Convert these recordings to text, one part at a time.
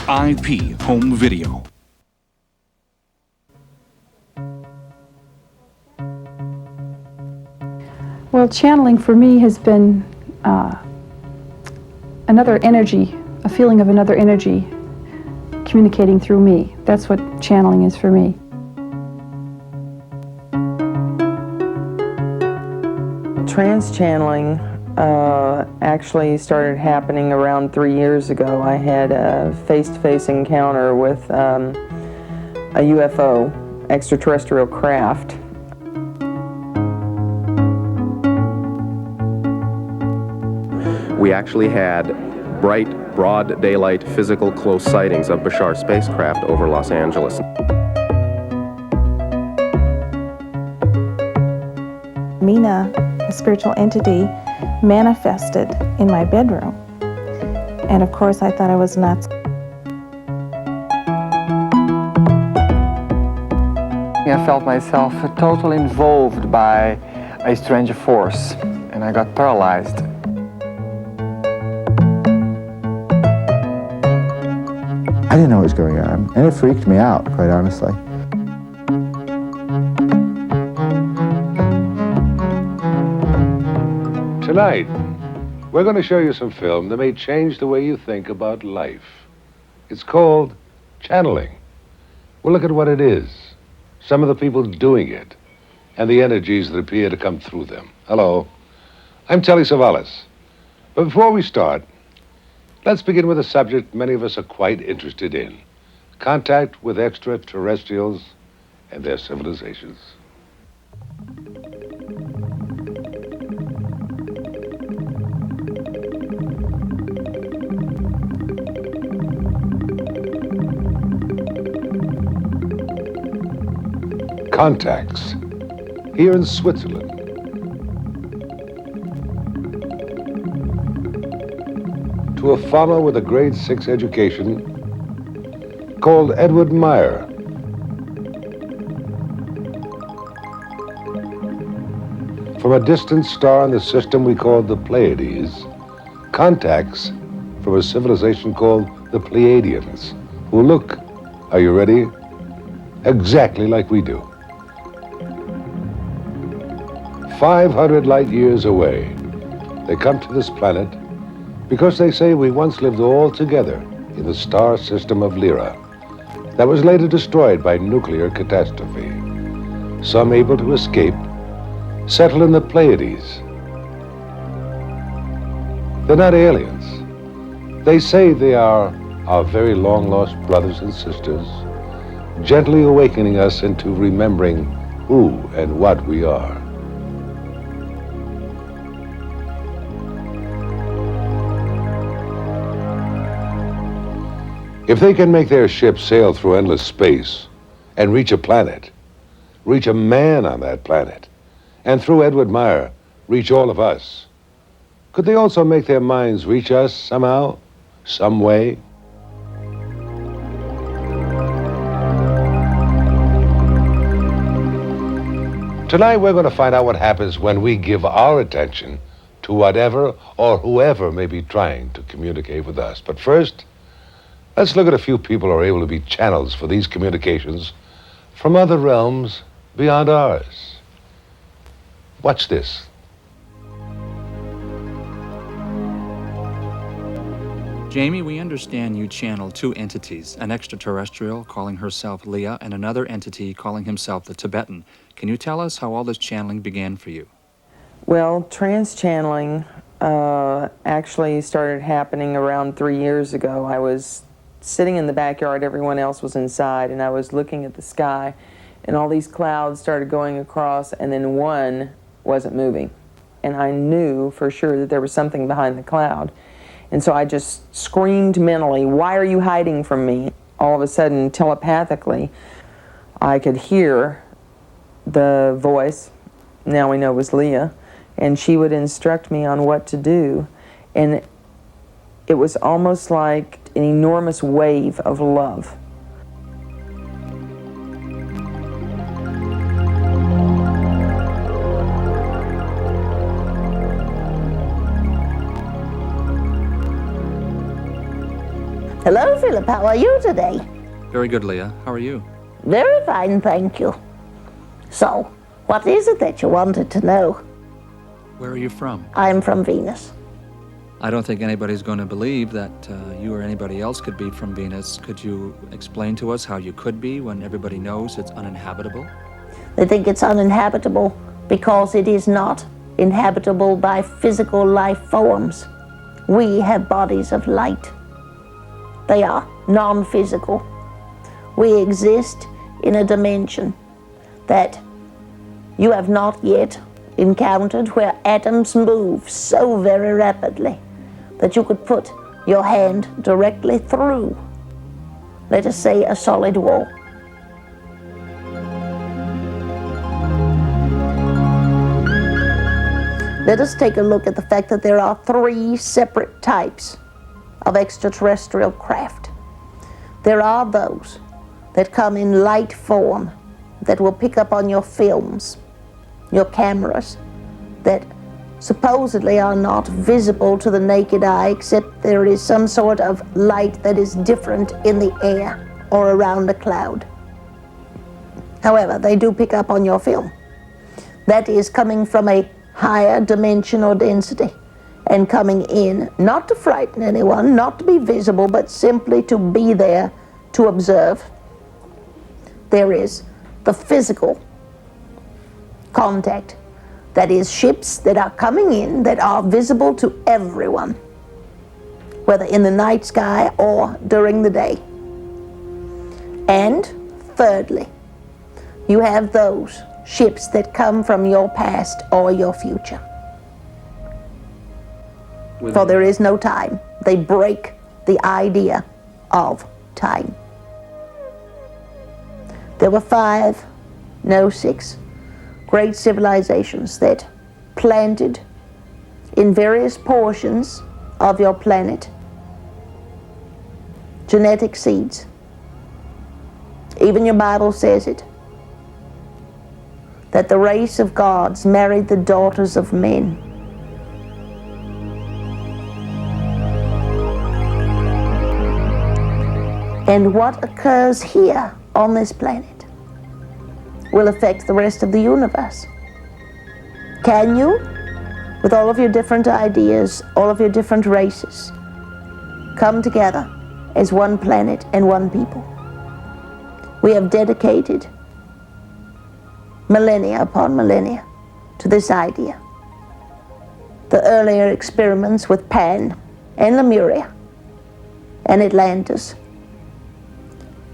IP Home Video. Well, channeling for me has been another energy, a feeling of another energy communicating through me. That's what channeling is for me. Trans-channeling actually started happening around 3 years ago. I had a face-to-face encounter with a UFO, extraterrestrial craft. We actually had bright, broad daylight, physical, close sightings of Bashar spacecraft over Los Angeles. Mina, a spiritual entity, manifested in my bedroom. And of course I thought I was nuts. I felt myself totally involved by a strange force, and I got paralyzed. I didn't know what was going on, and it freaked me out, quite honestly. Tonight, we're going to show you some film that may change the way you think about life. It's called channeling. We'll look at what it is, some of the people doing it, and the energies that appear to come through them. Hello, I'm Telly Savalas. But before we start, let's begin with a subject many of us are quite interested in: contact with extraterrestrials and their civilizations. Contacts here in Switzerland. To a farmer with a grade 6 education called Edward Meyer. From a distant star in the system we call the Pleiades, contacts from a civilization called the Pleiadians, who look, are you ready, exactly like we do. 500 light years away, they come to this planet because they say we once lived all together in the star system of Lyra that was later destroyed by nuclear catastrophe. Some able to escape settle in the Pleiades. They're not aliens. They say they are our very long-lost brothers and sisters, gently awakening us into remembering who and what we are. If they can make their ship sail through endless space and reach a planet, reach a man on that planet, and through Edward Meyer, reach all of us, could they also make their minds reach us somehow, some way? Tonight we're going to find out what happens when we give our attention to whatever or whoever may be trying to communicate with us. But first, let's look at a few people who are able to be channels for these communications from other realms beyond ours. Watch this. Jamie, we understand you channel two entities, an extraterrestrial calling herself Leah and another entity calling himself the Tibetan. Can you tell us how all this channeling began for you? Well, trans-channeling actually started happening around 3 years ago. I was sitting in the backyard, everyone else was inside, and I was looking at the sky, and all these clouds started going across, and then one wasn't moving. And I knew for sure that there was something behind the cloud. And so I just screamed mentally, "Why are you hiding from me?" All of a sudden, telepathically, I could hear the voice, now we know was Leah, and she would instruct me on what to do. And it was almost like an enormous wave of love. Hello, Philip. How are you today? Very good, Leah. How are you? Very fine, thank you. So, what is it that you wanted to know? Where are you from? I'm from Venus. I don't think anybody's going to believe that you or anybody else could be from Venus. Could you explain to us how you could be when everybody knows it's uninhabitable? They think it's uninhabitable because it is not inhabitable by physical life forms. We have bodies of light. They are non-physical. We exist in a dimension that you have not yet encountered, where atoms move so very rapidly that you could put your hand directly through, let us say, a solid wall. Let us take a look at the fact that there are 3 separate types of extraterrestrial craft. There are those that come in light form, that will pick up on your films, your cameras, that supposedly are not visible to the naked eye, except there is some sort of light that is different in the air or around a cloud. However, they do pick up on your film. That is coming from a higher dimension or density, and coming in not to frighten anyone, not to be visible, but simply to be there to observe. There is the physical contact. That is ships that are coming in that are visible to everyone, whether in the night sky or during the day. And thirdly, you have those ships that come from your past or your future. For there is no time. They break the idea of time. There were 5, no 6, great civilizations that planted in various portions of your planet genetic seeds. Even your Bible says it, that the race of gods married the daughters of men. And what occurs here on this planet will affect the rest of the universe. Can you, with all of your different ideas, all of your different races, come together as one planet and one people? We have dedicated millennia upon millennia to this idea. The earlier experiments with Pan and Lemuria and Atlantis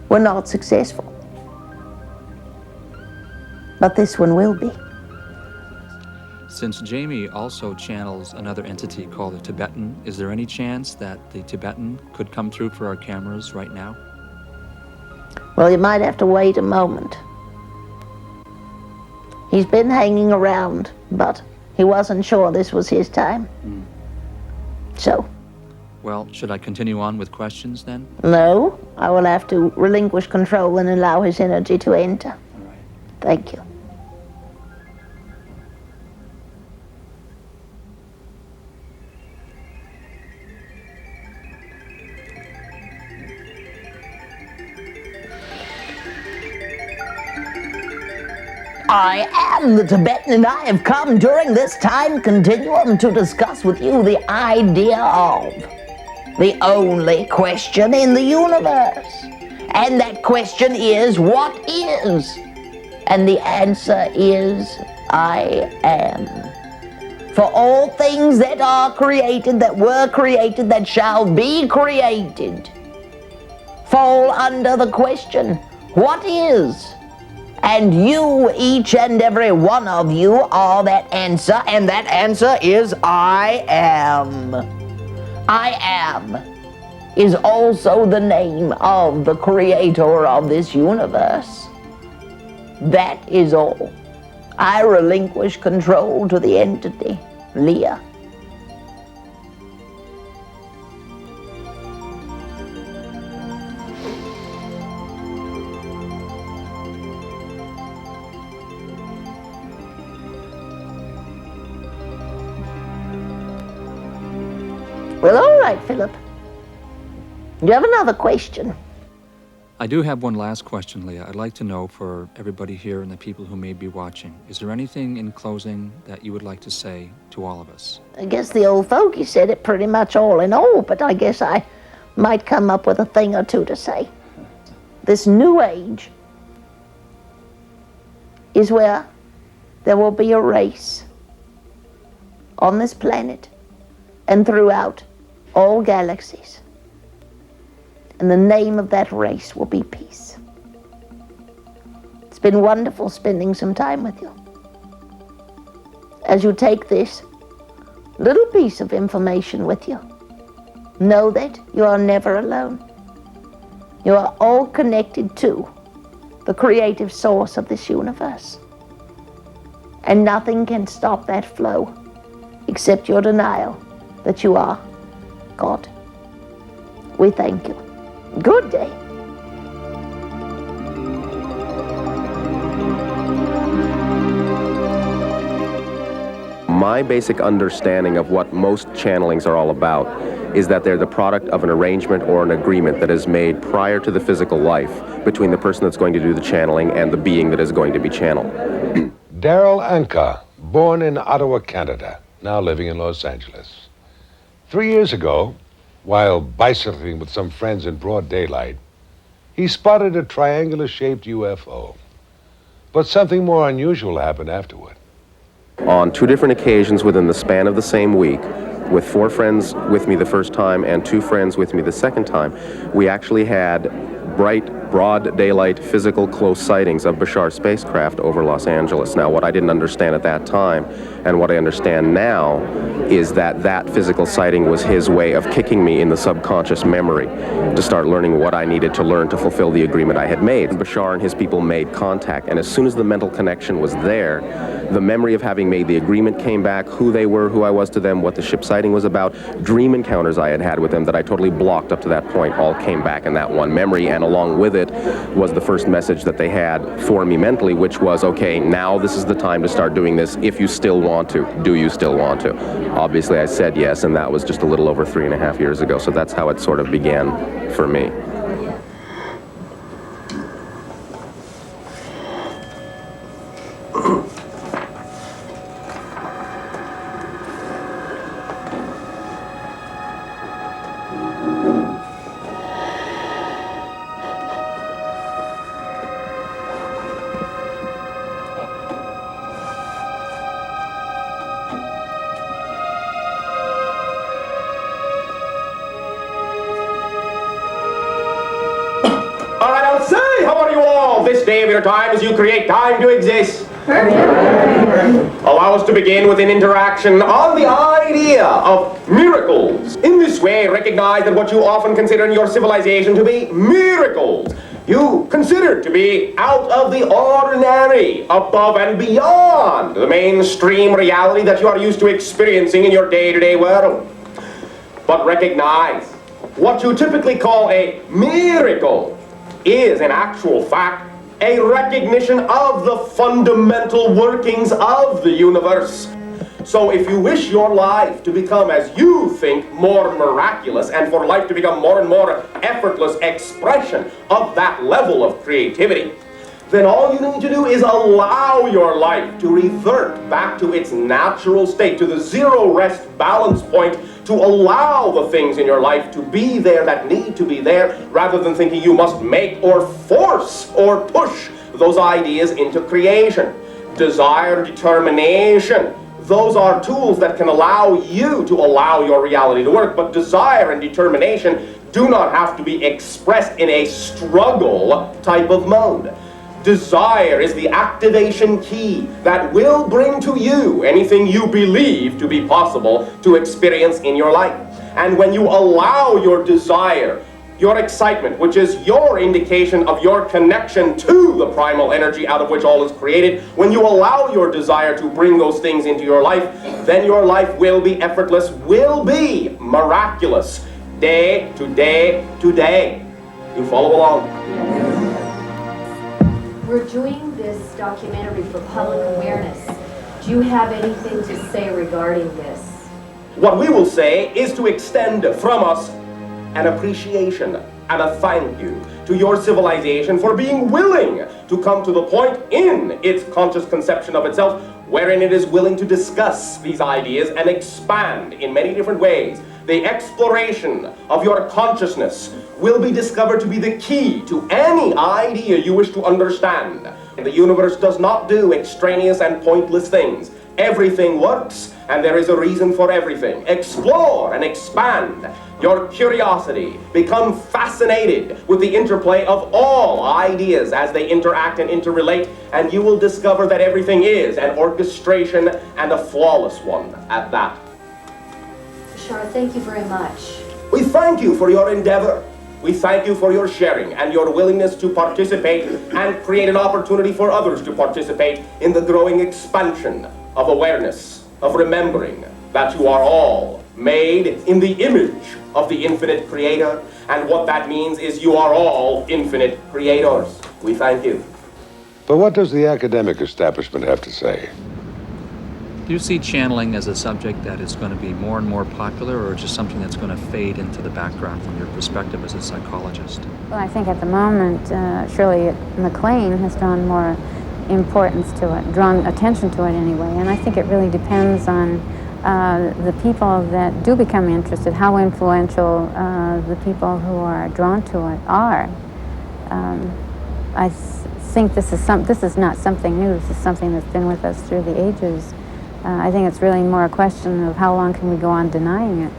were not successful. But this one will be. Since Jamie also channels another entity called the Tibetan, is there any chance that the Tibetan could come through for our cameras right now? Well, you might have to wait a moment. He's been hanging around, but he wasn't sure this was his time. So. Well, should I continue on with questions then? No, I will have to relinquish control and allow his energy to enter. All right. Thank you. I am the Tibetan, and I have come during this time continuum to discuss with you the idea of the only question in the universe. And that question is, what is? And the answer is, I am. For all things that are created, that were created, that shall be created, fall under the question, what is? And you, each and every one of you, are that answer, and that answer is I am. I am is also the name of the creator of this universe. That is all. I relinquish control to the entity, Leah. Well, all right, Philip. Do you have another question? I do have one last question, Leah. I'd like to know, for everybody here and the people who may be watching, is there anything in closing that you would like to say to all of us? I guess the old folks said it pretty much all in all, but I guess I might come up with a thing or two to say. This new age is where there will be a race on this planet and throughout all galaxies. And the name of that race will be peace. It's been wonderful spending some time with you. As you take this little piece of information with you, know that you are never alone. You are all connected to the creative source of this universe. And nothing can stop that flow except your denial that you are God. We thank you. Good day. My basic understanding of what most channelings are all about is that they're the product of an arrangement or an agreement that is made prior to the physical life between the person that's going to do the channeling and the being that is going to be channeled. Daryl Anka, born in Ottawa, Canada, now living in Los Angeles. 3 years ago, while bicycling with some friends in broad daylight, he spotted a triangular-shaped UFO. But something more unusual happened afterward. On 2 different occasions within the span of the same week, with 4 friends with me the first time and 2 friends with me the second time, we actually had bright, broad daylight, physical close sightings of Bashar spacecraft over Los Angeles. Now, what I didn't understand at that time, and what I understand now, is that that physical sighting was his way of kicking me in the subconscious memory to start learning what I needed to learn to fulfill the agreement I had made. Bashar and his people made contact, and as soon as the mental connection was there, the memory of having made the agreement came back, who they were, who I was to them, what the ship sighting was about, dream encounters I had had with them that I totally blocked up to that point all came back in that one memory, and along with it was the first message that they had for me mentally, which was, okay, now this is the time to start doing this if you still want to. Do you still want to? Obviously I said yes, and that was just a little over 3.5 years ago, so that's how it sort of began for me. This day of your time as you create time to exist. Allow us to begin with an interaction on the idea of miracles. In this way, recognize that what you often consider in your civilization to be miracles, you consider to be out of the ordinary, above and beyond the mainstream reality that you are used to experiencing in your day-to-day world. But recognize, what you typically call a miracle is, in actual fact, a recognition of the fundamental workings of the universe. So if you wish your life to become, as you think, more miraculous, and for life to become more and more effortless expression of that level of creativity, then all you need to do is allow your life to revert back to its natural state, to the zero rest balance point, to allow the things in your life to be there that need to be there, rather than thinking you must make or force or push those ideas into creation. Desire, determination, those are tools that can allow you to allow your reality to work, but desire and determination do not have to be expressed in a struggle type of mode. Desire is the activation key that will bring to you anything you believe to be possible to experience in your life. And when you allow your desire, your excitement, which is your indication of your connection to the primal energy out of which all is created, when you allow your desire to bring those things into your life, then your life will be effortless, will be miraculous, day to day to day. You follow along? We're doing this documentary for public awareness. Do you have anything to say regarding this? What we will say is to extend from us an appreciation and a thank you to your civilization for being willing to come to the point in its conscious conception of itself wherein it is willing to discuss these ideas and expand in many different ways. The exploration of your consciousness will be discovered to be the key to any idea you wish to understand. The universe does not do extraneous and pointless things. Everything works, and there is a reason for everything. Explore and expand your curiosity. Become fascinated with the interplay of all ideas as they interact and interrelate, and you will discover that everything is an orchestration, and a flawless one at that. Shara, thank you very much. We thank you for your endeavor. We thank you for your sharing and your willingness to participate and create an opportunity for others to participate in the growing expansion of awareness, of remembering that you are all made in the image of the infinite creator, and what that means is you are all infinite creators. We thank you. But what does the academic establishment have to say? Do you see channeling as a subject that is going to be more and more popular, or just something that's going to fade into the background from your perspective as a psychologist? Well, I think at the moment, Shirley MacLaine has drawn more importance to it, drawn attention to it anyway, and I think it really depends on the people that do become interested, how influential the people who are drawn to it are. I think this is not something new. This is something that's been with us through the ages. I think it's really more a question of how long can we go on denying it.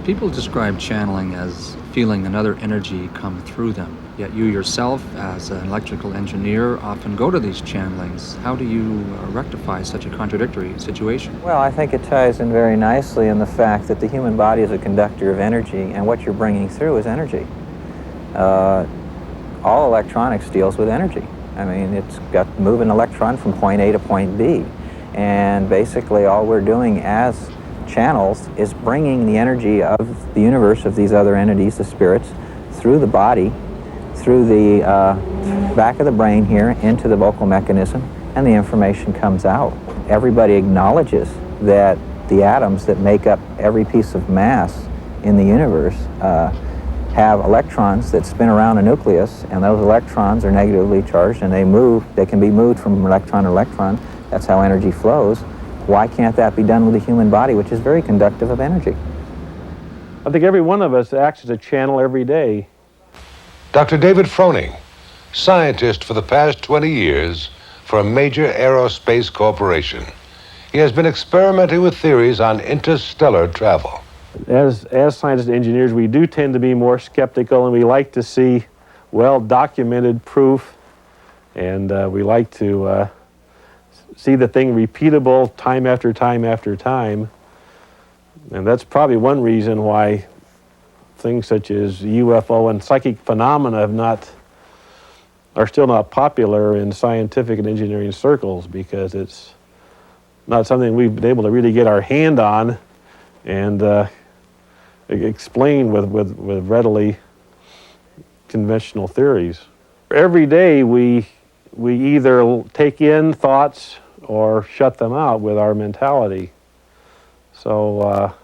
People describe channeling as feeling another energy come through them, yet you yourself, as an electrical engineer, often go to these channelings. How do you rectify such a contradictory situation? Well, I think it ties in very nicely in the fact that the human body is a conductor of energy, and what you're bringing through is energy. All electronics deals with energy. I mean, it's got to move an electron from point A to point B. And basically all we're doing as channels is bringing the energy of the universe, of these other entities, the spirits, through the body, through the back of the brain here, into the vocal mechanism, and the information comes out. Everybody acknowledges that the atoms that make up every piece of mass in the universe have electrons that spin around a nucleus, and those electrons are negatively charged, and they can be moved from electron to electron. That's how energy flows. Why can't that be done with the human body, which is very conductive of energy? I think every one of us acts as a channel every day. Dr. David Froning, scientist for the past 20 years for a major aerospace corporation. He has been experimenting with theories on interstellar travel. As scientists and engineers, we do tend to be more skeptical, and we like to see well-documented proof, and we like to see the thing repeatable time after time after time. And that's probably one reason why things such as UFO and psychic phenomena are still not popular in scientific and engineering circles, because it's not something we've been able to really get our hand on and explain with readily conventional theories. Every day we either take in thoughts or shut them out with our mentality. So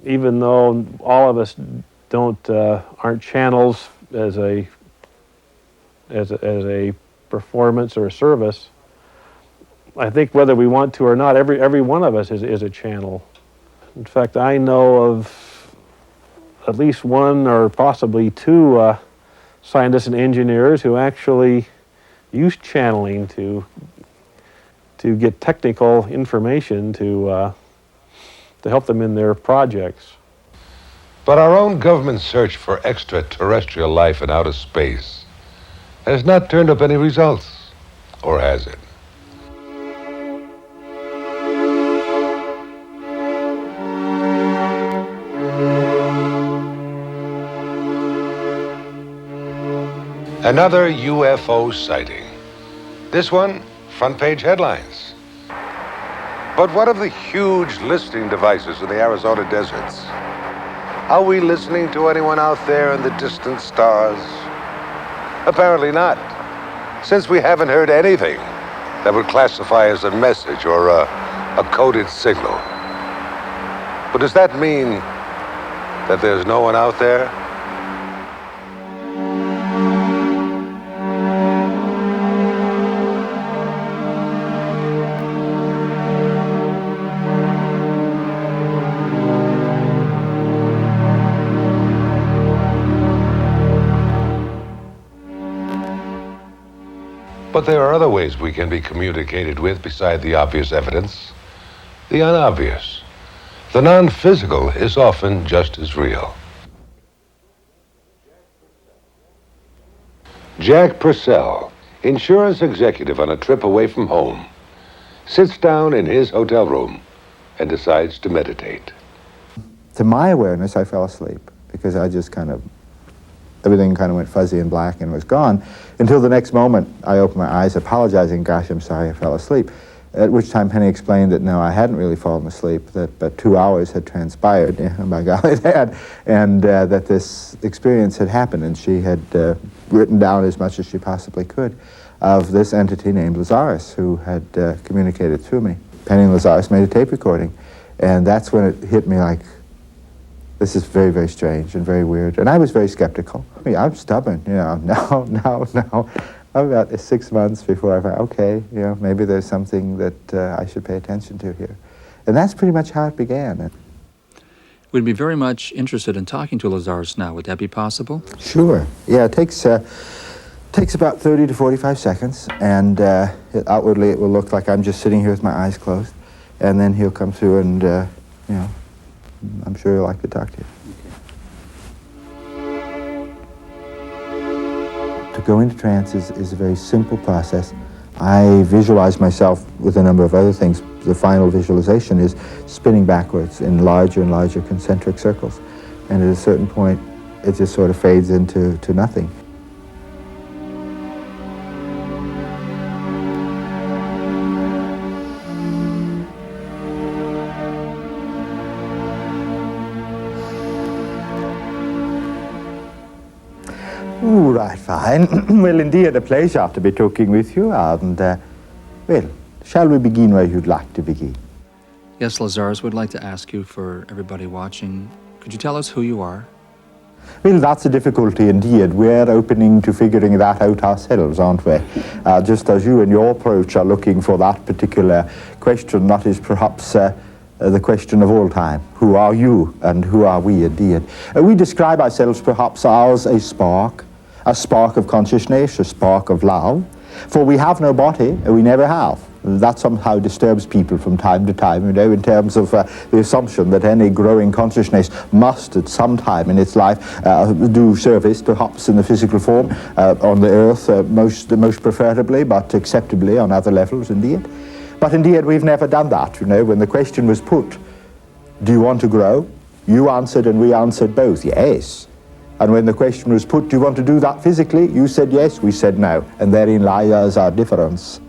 even though all of us aren't channels as a performance or a service, I think whether we want to or not, every one of us is a channel. In fact, I know of at least one or possibly two scientists and engineers who actually use channeling to get technical information to help them in their projects. But our own government search for extraterrestrial life in outer space has not turned up any results, or has it? Another UFO sighting. This one, front page headlines. But what of the huge listening devices in the Arizona deserts? Are we listening to anyone out there in the distant stars? Apparently not, since we haven't heard anything that would classify as a message or a coded signal. But does that mean that there's no one out there? But there are other ways we can be communicated with beside the obvious evidence. The unobvious. The non-physical is often just as real. Jack Purcell, insurance executive on a trip away from home, sits down in his hotel room and decides to meditate. To my awareness, I fell asleep because I just everything kind of went fuzzy and black and was gone until the next moment I opened my eyes apologizing, gosh, I'm sorry I fell asleep. At which time Penny explained that no, I hadn't really fallen asleep, that but 2 hours had transpired, by golly it had, and that this experience had happened, and she had written down as much as she possibly could of this entity named Lazarus who had communicated through me. Penny and Lazarus made a tape recording, and that's when it hit me like, this is very, very strange and very weird. And I was very skeptical. I mean, I'm stubborn, no. About 6 months before I thought, okay, maybe there's something that I should pay attention to here. And that's pretty much how it began. We'd be very much interested in talking to Lazarus now. Would that be possible? Sure. Yeah, it takes about 30 to 45 seconds, and outwardly it will look like I'm just sitting here with my eyes closed, and then he'll come through and, I'm sure he'll like to talk to you. To go into trance is a very simple process. I visualize myself with a number of other things. The final visualization is spinning backwards in larger and larger concentric circles. And at a certain point, it just sort of fades into nothing. All right, fine. Well, indeed, a pleasure to be talking with you, and, well, shall we begin where you'd like to begin? Yes, Lazarus, we'd like to ask you, for everybody watching, could you tell us who you are? Well, that's a difficulty indeed. We're opening to figuring that out ourselves, aren't we? Just as you in your approach are looking for that particular question, that is perhaps the question of all time. Who are you and who are we indeed? We describe ourselves perhaps as a spark of consciousness, a spark of love. For we have no body, we never have. That somehow disturbs people from time to time, in terms of the assumption that any growing consciousness must at some time in its life do service, perhaps in the physical form, on the earth most preferably, but acceptably on other levels indeed. But indeed we've never done that, when the question was put, do you want to grow? You answered and we answered both, yes. And when the question was put, do you want to do that physically? You said yes, we said no. And therein lies our difference.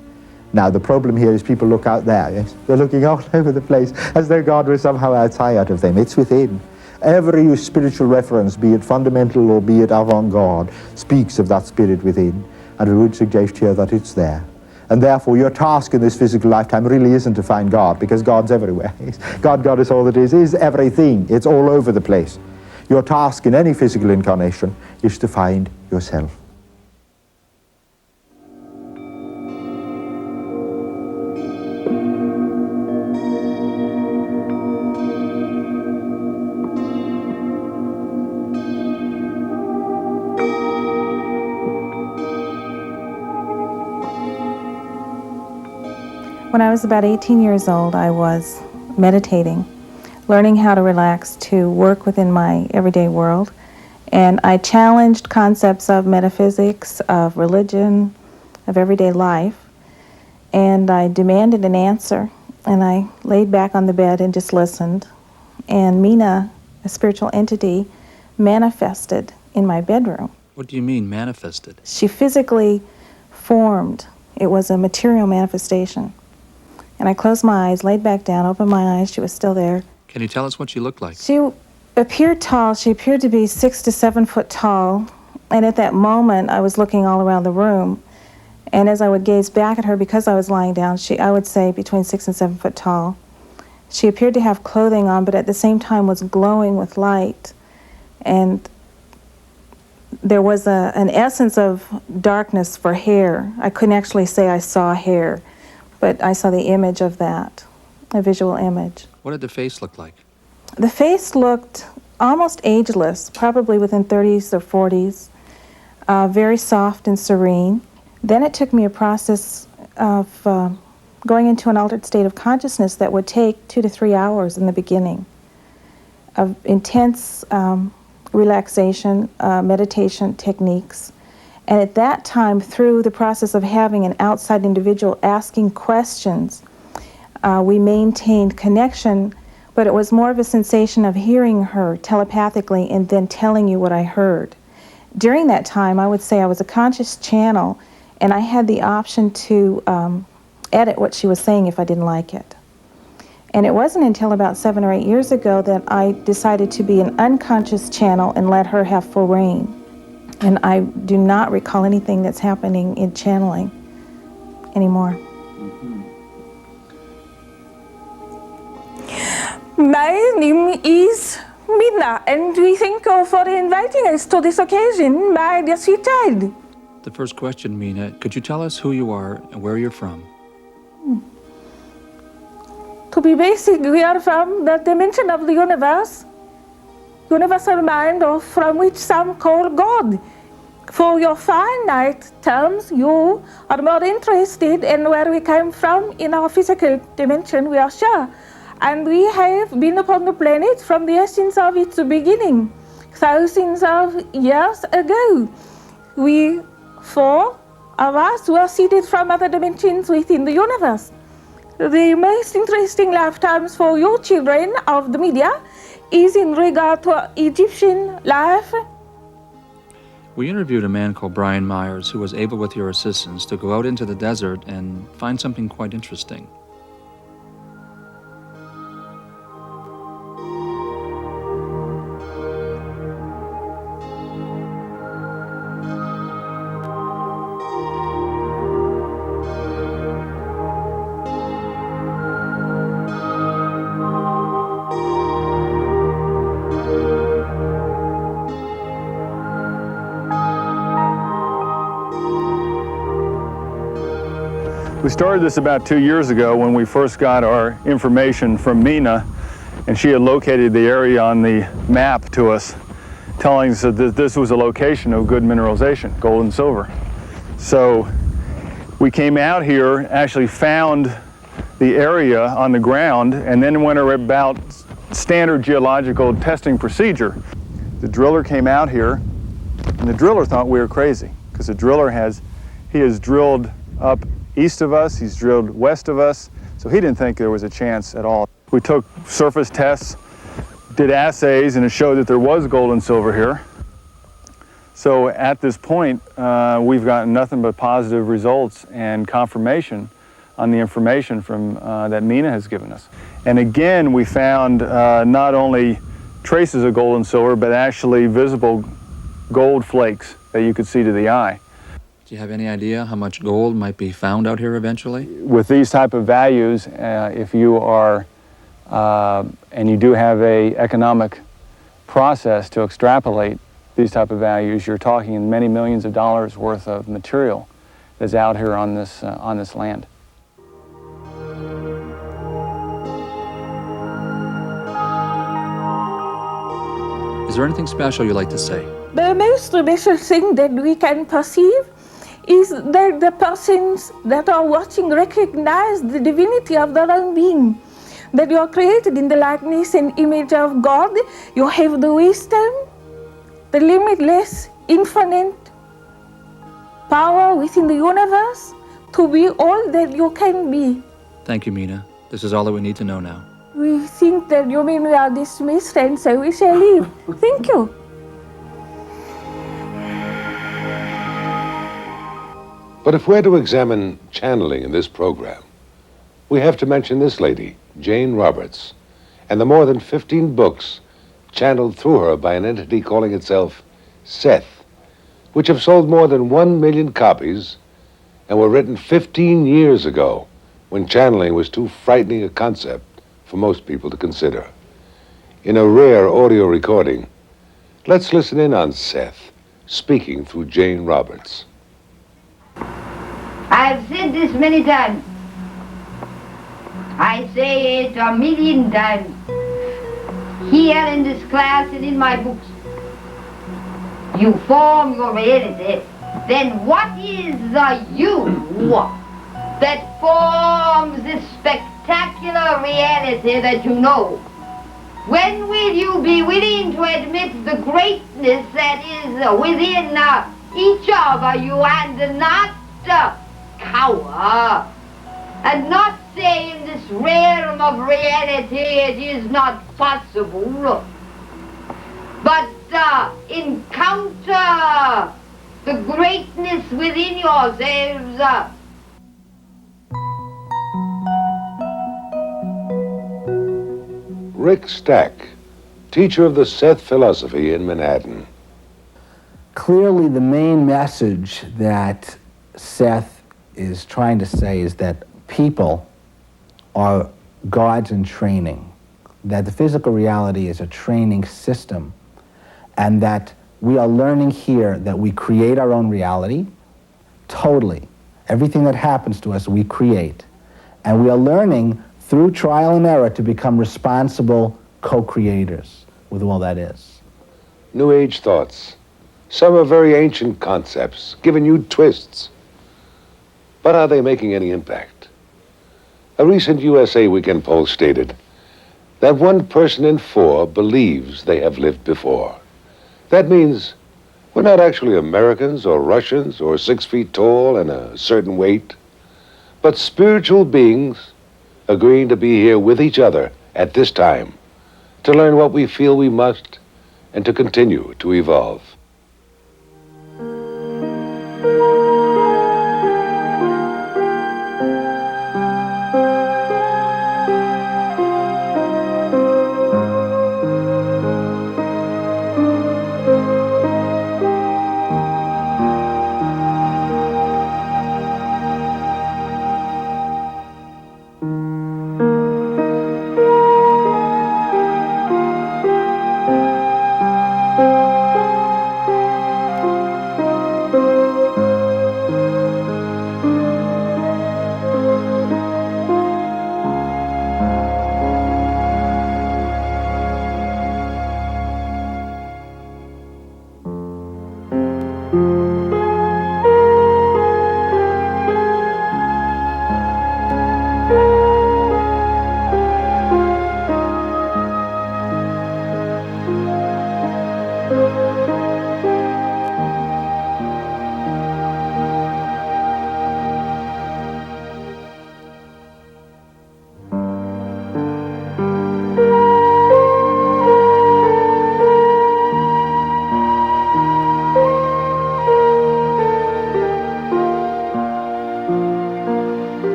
Now, the problem here is people look out there, yes? They're looking all over the place as though God was somehow outside of them. It's within. Every spiritual reference, be it fundamental or be it avant-garde, speaks of that spirit within. And we would suggest here that it's there. And therefore, your task in this physical lifetime really isn't to find God, because God's everywhere. God is all that is everything. It's all over the place. Your task in any physical incarnation is to find yourself. When I was about 18 years old, I was meditating, learning how to relax, to work within my everyday world. And I challenged concepts of metaphysics, of religion, of everyday life. And I demanded an answer. And I laid back on the bed and just listened. And Mina, a spiritual entity, manifested in my bedroom. What do you mean, manifested? She physically formed. It was a material manifestation. And I closed my eyes, laid back down, opened my eyes. She was still there. Can you tell us what she looked like? She appeared tall. She appeared to be 6 to 7 foot tall. And at that moment, I was looking all around the room. And as I would gaze back at her, because I was lying down, I would say between 6 and 7 foot tall. She appeared to have clothing on, but at the same time was glowing with light. And there was an essence of darkness for hair. I couldn't actually say I saw hair, but I saw the image of that, a visual image. What did the face look like? The face looked almost ageless, probably within 30s or 40s, very soft and serene. Then it took me a process of going into an altered state of consciousness that would take 2 to 3 hours in the beginning, of intense relaxation, meditation techniques. And at that time, through the process of having an outside individual asking questions, we maintained connection, but it was more of a sensation of hearing her telepathically and then telling you what I heard. During that time, I would say I was a conscious channel, and I had the option to edit what she was saying if I didn't like it. And it wasn't until about 7 or 8 years ago that I decided to be an unconscious channel and let her have full reign. And I do not recall anything that's happening in channeling anymore. My name is Mina, and we thank you for inviting us to this occasion, my dear sweet child. The first question, Mina, could you tell us who you are and where you're from? To be basic, we are from the dimension of the universe, universal mind, or from which some call God. For your finite terms, you are more interested in where we came from in our physical dimension, we are sure. And we have been upon the planet from the essence of its beginning, thousands of years ago. We, 4 of us, were seeded from other dimensions within the universe. The most interesting lifetimes for you children of the media is in regard to Egyptian life. We interviewed a man called Brian Myers who was able, with your assistance, to go out into the desert and find something quite interesting. We started this about 2 years ago when we first got our information from Mina, and she had located the area on the map to us, telling us that this was a location of good mineralization, gold and silver. So we came out here, actually found the area on the ground, and then went about standard geological testing procedure. The driller came out here, and the driller thought we were crazy, because the driller has drilled up east of us, he's drilled west of us, so he didn't think there was a chance at all. We took surface tests, did assays, and it showed that there was gold and silver here. So at this point, we've gotten nothing but positive results and confirmation on the information from that Mina has given us. And again, we found not only traces of gold and silver, but actually visible gold flakes that you could see to the eye. Do you have any idea how much gold might be found out here eventually? With these type of values, if you are, and you do have a economic process to extrapolate these type of values, you're talking many millions of dollars worth of material that's out here on this land. Is there anything special you'd like to say? The most special thing that we can perceive is that the persons that are watching recognize the divinity of their own being, that you are created in the likeness and image of God. You have the wisdom, the limitless, infinite power within the universe to be all that you can be. Thank you, Mina. This is all that we need to know now. We think that you mean we are dismissed, and so we shall leave. Thank you. But if we're to examine channeling in this program, we have to mention this lady, Jane Roberts, and the more than 15 books channeled through her by an entity calling itself Seth, which have sold more than 1 million copies and were written 15 years ago when channeling was too frightening a concept for most people to consider. In a rare audio recording, Let's listen in on Seth, speaking through Jane Roberts. I've said this many times. I say it 1,000,000 times. Here in this class and in my books. You form your reality. Then what is the you that forms this spectacular reality that you know? When will you be willing to admit the greatness that is within each of you and not cower? And not say in this realm of reality it is not possible, but encounter the greatness within yourselves. Rick Stack, teacher of the Seth philosophy in Manhattan. Clearly, the main message that Seth is trying to say is that people are gods in training, that the physical reality is a training system, and that we are learning here that we create our own reality, totally. Everything that happens to us, we create. And we are learning through trial and error to become responsible co-creators with all that is. New Age thoughts. Some are very ancient concepts, giving new twists. But are they making any impact? A recent USA Weekend poll stated that 1 person in 4 believes they have lived before. That means we're not actually Americans or Russians or 6 feet tall and a certain weight, but spiritual beings agreeing to be here with each other at this time to learn what we feel we must and to continue to evolve.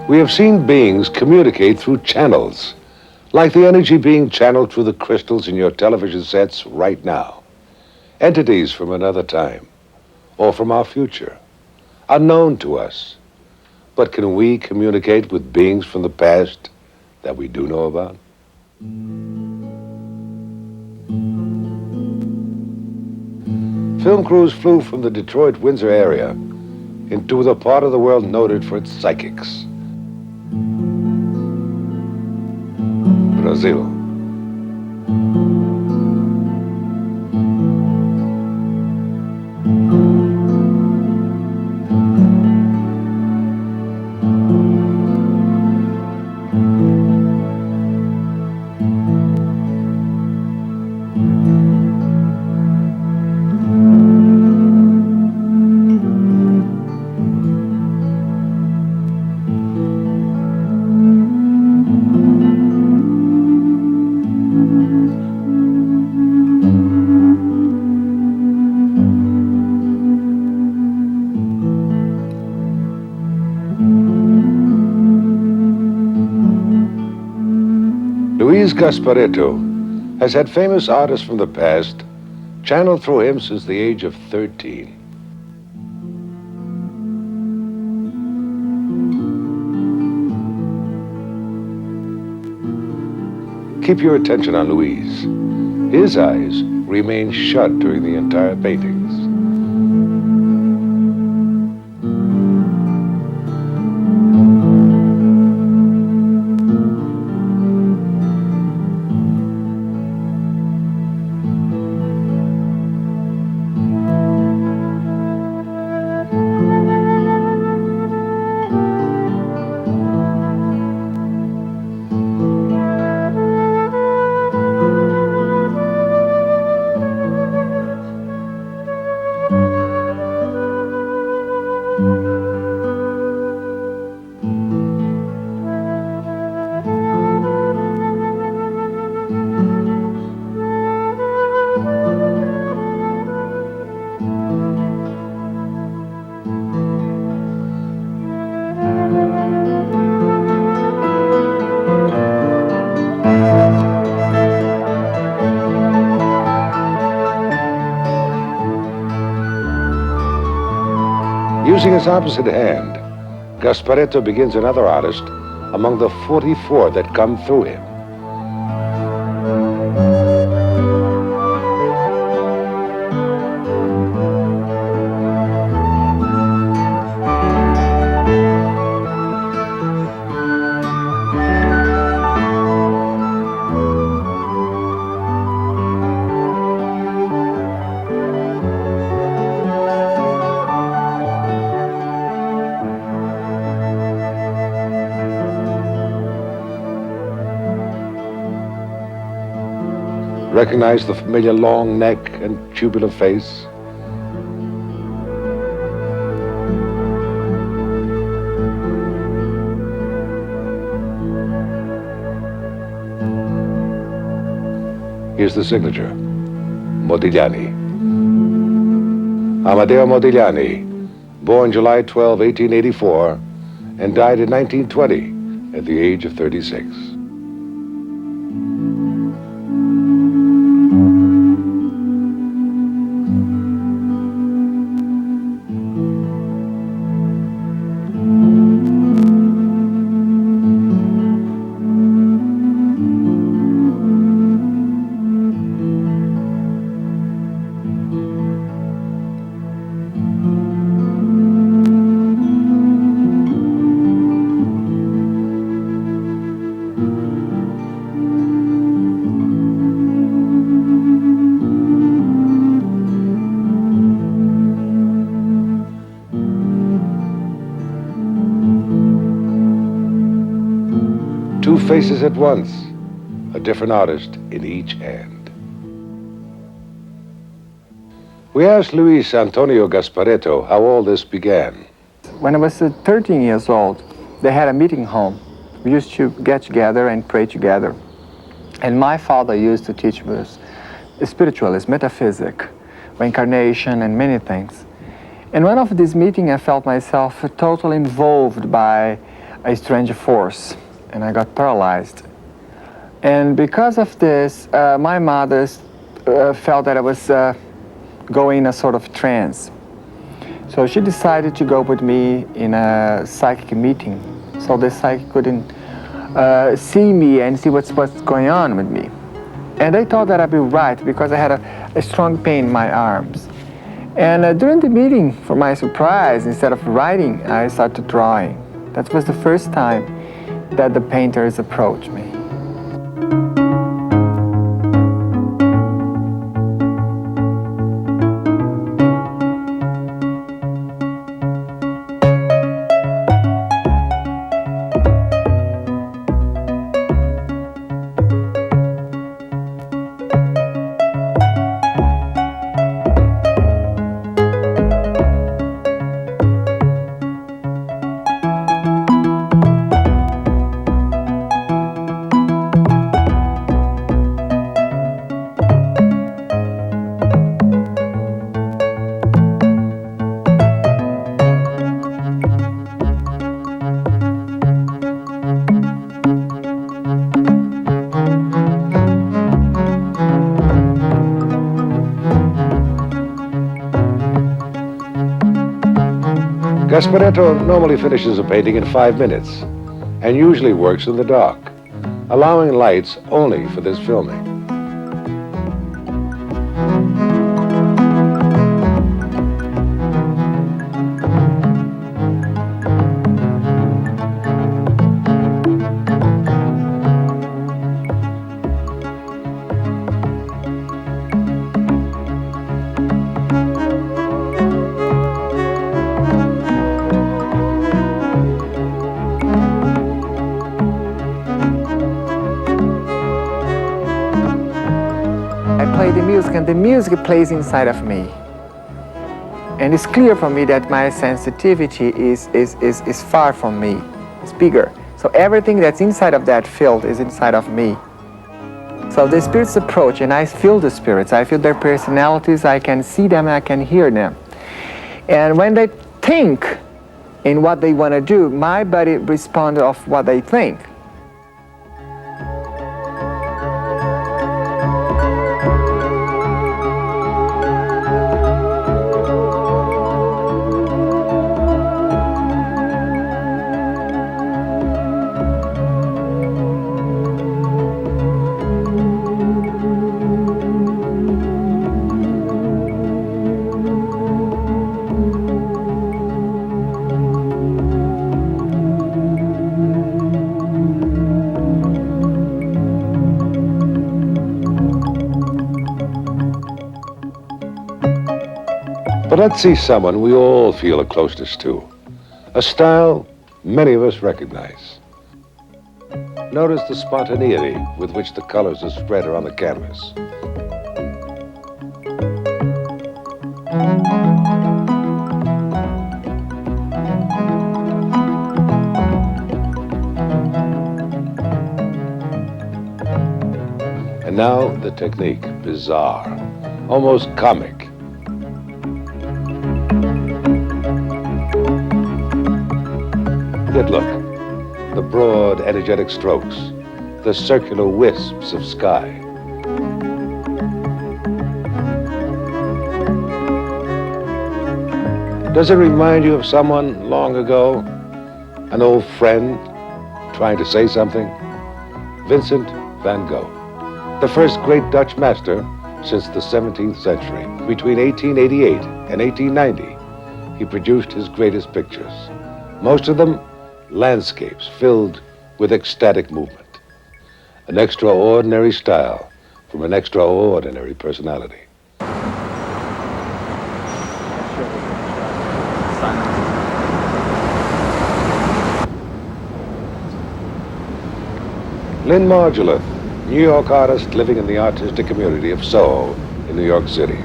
We have seen beings communicate through channels, like the energy being channeled through the crystals in your television sets right now. Entities from another time, or from our future, unknown to us. But can we communicate with beings from the past that we do know about? Film crews flew from the Detroit-Windsor area into the part of the world noted for its psychics. Brazil. Gasparetto has had famous artists from the past channel through him since the age of 13. Keep your attention on Luis. His eyes remain shut during the entire paintings. Using his opposite hand, Gasparetto begins another artist among the 44 that come through him. Recognize the familiar long neck and tubular face? Here's the signature, Modigliani. Amadeo Modigliani, born July 12, 1884, and died in 1920 at the age of 36. Two faces at once, a different artist in each hand. We asked Luis Antonio Gasparetto how all this began. When I was 13 years old, they had a meeting home. We used to get together and pray together. And my father used to teach us spiritualism, metaphysics, reincarnation, and many things. In one of these meetings, I felt myself totally involved by a strange force, and I got paralyzed. And because of this, my mother felt that I was going in a sort of trance. So she decided to go with me in a psychic meeting, so the psychic couldn't see me and see what's going on with me. And they thought that I'd be right because I had a strong pain in my arms. And during the meeting, for my surprise, instead of writing, I started drawing. That was the first time that the painters approached me. Gasparetto normally finishes a painting in 5 minutes and usually works in the dark, allowing lights only for this filming. I play the music and the music plays inside of me. And it's clear for me that my sensitivity is far from me. It's bigger. So everything that's inside of that field is inside of me. So the spirits approach and I feel the spirits. I feel their personalities. I can see them, I can hear them. And when they think in what they want to do, my body responds of what they think. But let's see someone we all feel a closeness to. A style many of us recognize. Notice the spontaneity with which the colors are spread around the canvas. And now the technique, bizarre, almost comic. Yet look, the broad, energetic strokes, the circular wisps of sky. Does it remind you of someone long ago? An old friend trying to say something? Vincent van Gogh, the first great Dutch master since the 17th century. Between 1888 and 1890, he produced his greatest pictures. Most of them landscapes filled with ecstatic movement. An extraordinary style from an extraordinary personality. Lynn Margulis, New York artist living in the artistic community of Soho in New York City.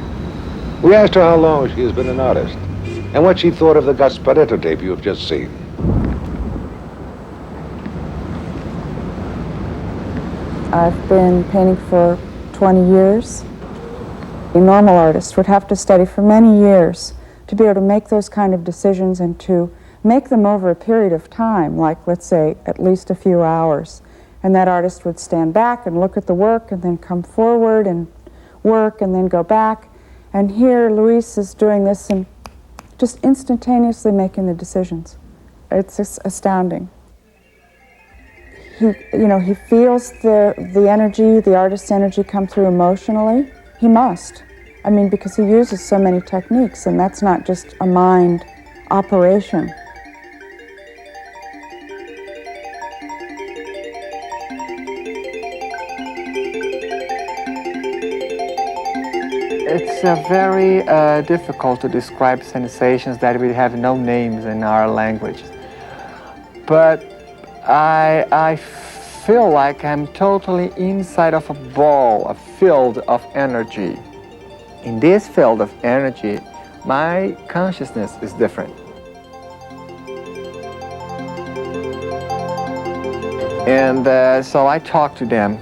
We asked her how long she has been an artist and what she thought of the Gasparetto tape you have just seen. I've been painting for 20 years. A normal artist would have to study for many years to be able to make those kind of decisions and to make them over a period of time, like, let's say, at least a few hours. And that artist would stand back and look at the work and then come forward and work and then go back. And here Luis is doing this and just instantaneously making the decisions. It's just astounding. He feels the energy, the artist's energy come through emotionally. He must. I mean, because he uses so many techniques, and that's not just a mind operation. It's very difficult to describe sensations that we have no names in our language. But I feel like I'm totally inside of a ball, a field of energy. In this field of energy, my consciousness is different. And so I talk to them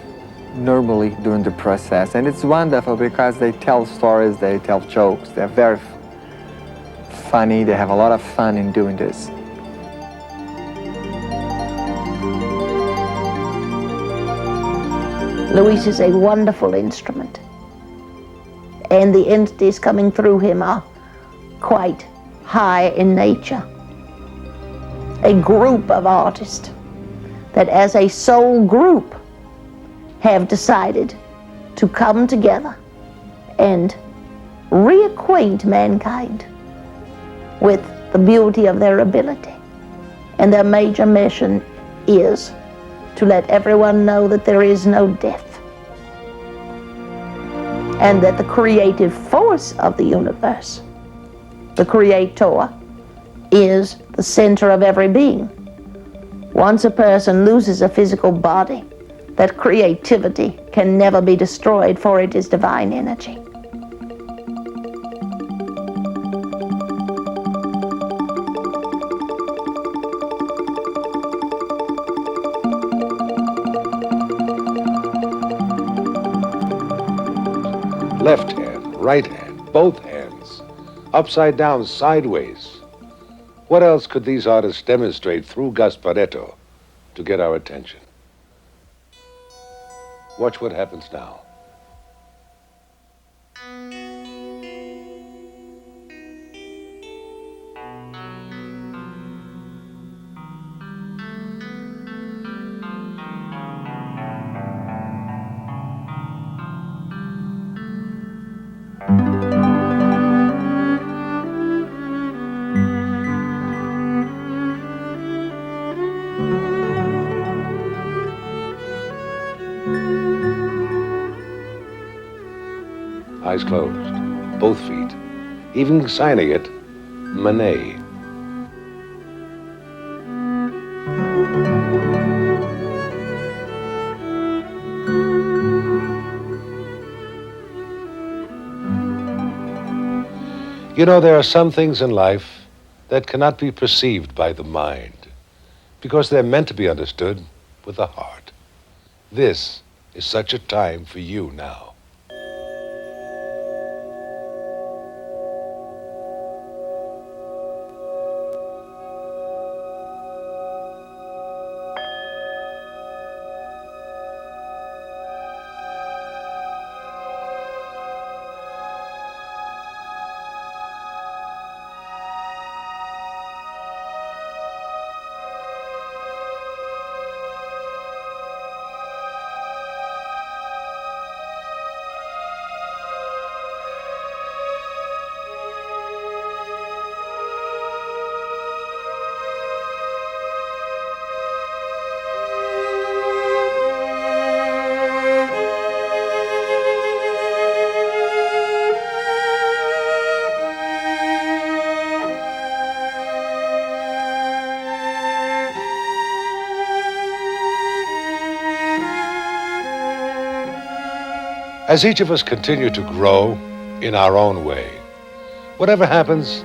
normally during the process, and it's wonderful because they tell stories, they tell jokes, they're very funny, they have a lot of fun in doing this. Luis is a wonderful instrument, and the entities coming through him are quite high in nature. a group of artists that as a soul group have decided to come together and reacquaint mankind with the beauty of their ability. And their major mission is to let everyone know that there is no death, and that the creative force of the universe, the Creator, is the center of every being. Once a person loses a physical body, that creativity can never be destroyed, for it is divine energy. Left hand, right hand, both hands, upside down, sideways. What else could these artists demonstrate through Gasparetto to get our attention? Watch what happens now. Eyes closed, both feet, even signing it, Manet. You know, there are some things in life that cannot be perceived by the mind because they're meant to be understood with the heart. This is such a time for you now. As each of us continue to grow in our own way, whatever happens,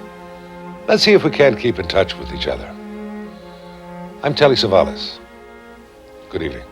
let's see if we can't keep in touch with each other. I'm Telly Savalas. Good evening.